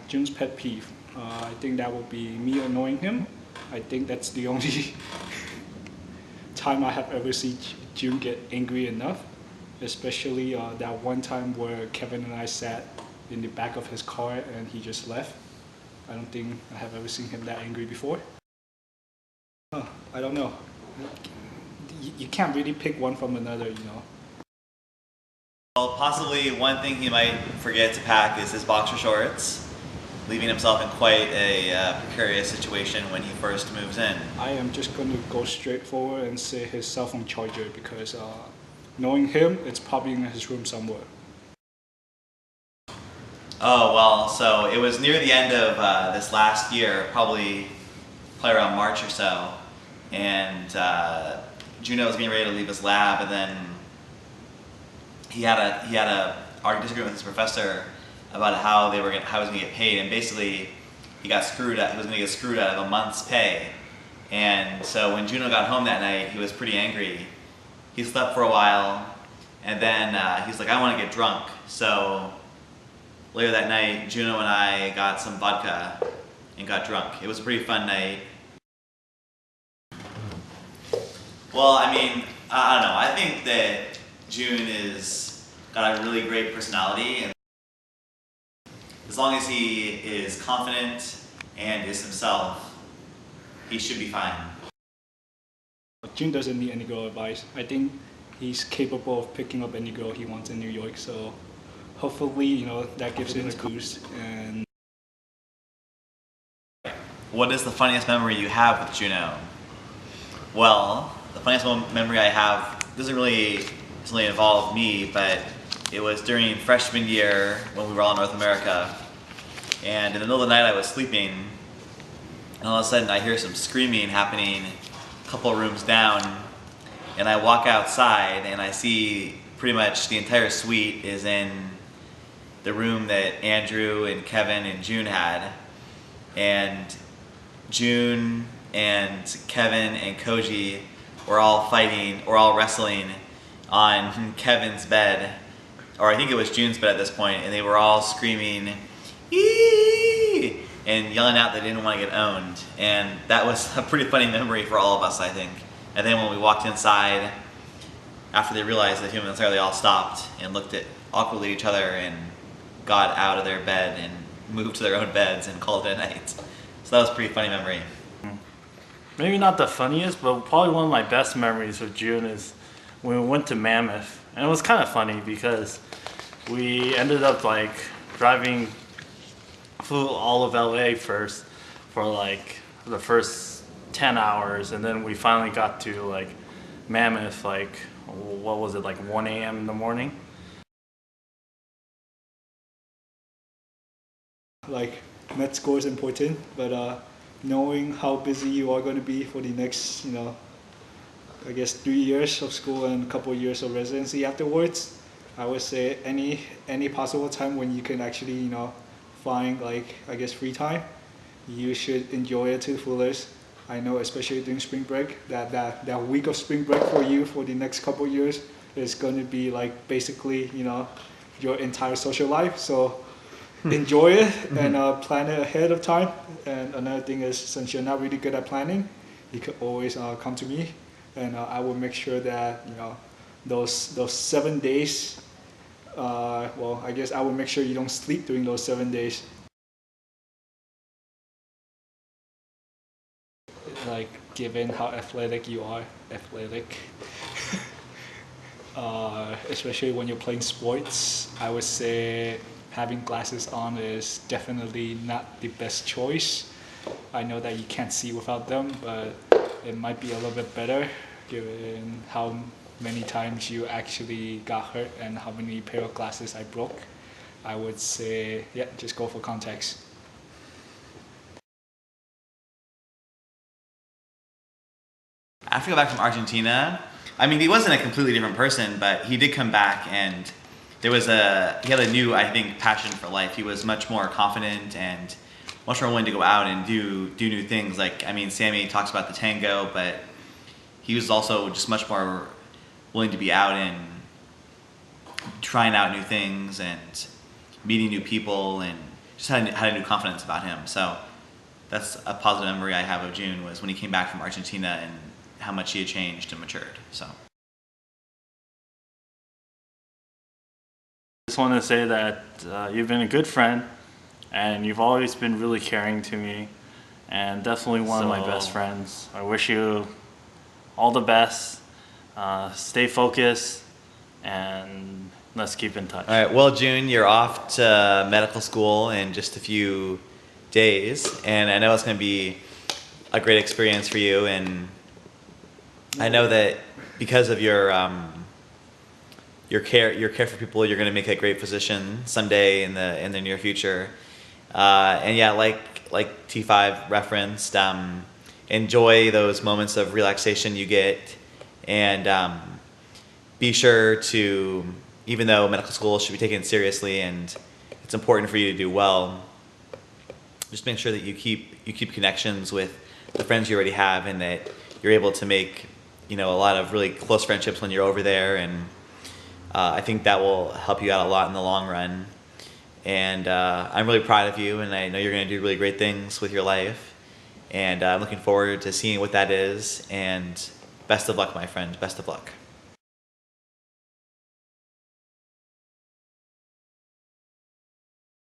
June's pet peeve. I think that would be me annoying him. I think that's the only time I have ever seen June get angry enough. Especially that one time where Kevin and I sat in the back of his car and he just left. I don't think I have ever seen him that angry before. I don't know. You can't really pick one from another, you know. Well, possibly one thing he might forget to pack is his boxer shorts, leaving himself in quite a precarious situation when he first moves in. I am just going to go straight forward and say his cell phone charger because knowing him, it's probably in his room somewhere. Oh, well, so it was near the end of this last year, probably around March or so, and Juno was getting ready to leave his lab, and then he had a disagreement with his professor about how he was going to get paid, and basically he was going to get screwed out of a month's pay. And so when Juno got home that night, he was pretty angry. He slept for a while, and then he's like, I want to get drunk. So later that night, Juno and I got some vodka and got drunk. It was a pretty fun night. Well, I mean, I don't know. I think that June got a really great personality, and as long as he is confident and is himself, he should be fine. June doesn't need any girl advice. I think he's capable of picking up any girl he wants in New York, so hopefully, you know, that gives him a boost. And what is the funniest memory you have with Juno? Well, the funniest memory I have doesn't really involve me, but it was during freshman year when we were all in North America, and in the middle of the night I was sleeping, and all of a sudden I hear some screaming happening a couple rooms down, and I walk outside and I see pretty much the entire suite is in the room that Andrew and Kevin and June had, and June and Kevin and Koji were all wrestling on Kevin's bed, or I think it was June's bed at this point, and they were all screaming, "Eee!" and yelling out they didn't want to get owned. And that was a pretty funny memory for all of us, I think. And then when we walked inside, after they realized that humans entirely all stopped and looked awkwardly at each other and got out of their bed and moved to their own beds and called it a night. So that was a pretty funny memory. Maybe not the funniest, but probably one of my best memories with June is when we went to Mammoth. And it was kind of funny because we ended up like flew all of LA first for like the first 10 hours, and then we finally got to like Mammoth like, what was it, like 1 a.m. in the morning? like, net score is important, but knowing how busy you are going to be for the next, you know, I guess 3 years of school and a couple of years of residency afterwards, I would say any possible time when you can actually, you know, find like, I guess, free time, you should enjoy it to the fullest. I know, especially during spring break, that week of spring break for you for the next couple of years is going to be like basically, you know, your entire social life. So enjoy it and plan it ahead of time. And another thing is, since you're not really good at planning, you can always come to me, and I will make sure that, you know, those 7 days. Well, I guess I will make sure you don't sleep during those 7 days. Like, given how athletic you are, especially when you're playing sports, I would say having glasses on is definitely not the best choice. I know that you can't see without them, but it might be a little bit better given how many times you actually got hurt and how many pair of glasses I broke. I would say, yeah, just go for contacts. After he got back from Argentina, I mean, he wasn't a completely different person, but he did come back, and he had a new, I think, passion for life. He was much more confident and much more willing to go out and do new things. Like, I mean, Sammy talks about the tango, but he was also just much more willing to be out and trying out new things and meeting new people and just had a new confidence about him. So that's a positive memory I have of June, was when he came back from Argentina and how much he had changed and matured. So. I just want to say that you've been a good friend, and you've always been really caring to me, and definitely one of my best friends. I wish you all the best. Stay focused, and let's keep in touch. All right. Well, June, you're off to medical school in just a few days, and I know it's going to be a great experience for you. And I know that because of your care for people, you're going to make a great physician someday in the near future. And yeah, like T5 referenced, enjoy those moments of relaxation you get, and be sure to, even though medical school should be taken seriously and it's important for you to do well, just make sure that you keep connections with the friends you already have, and that you're able to make a lot of really close friendships when you're over there. And I think that will help you out a lot in the long run. And I'm really proud of you, and I know you're going to do really great things with your life. And I'm looking forward to seeing what that is. And best of luck, my friend. Best of luck.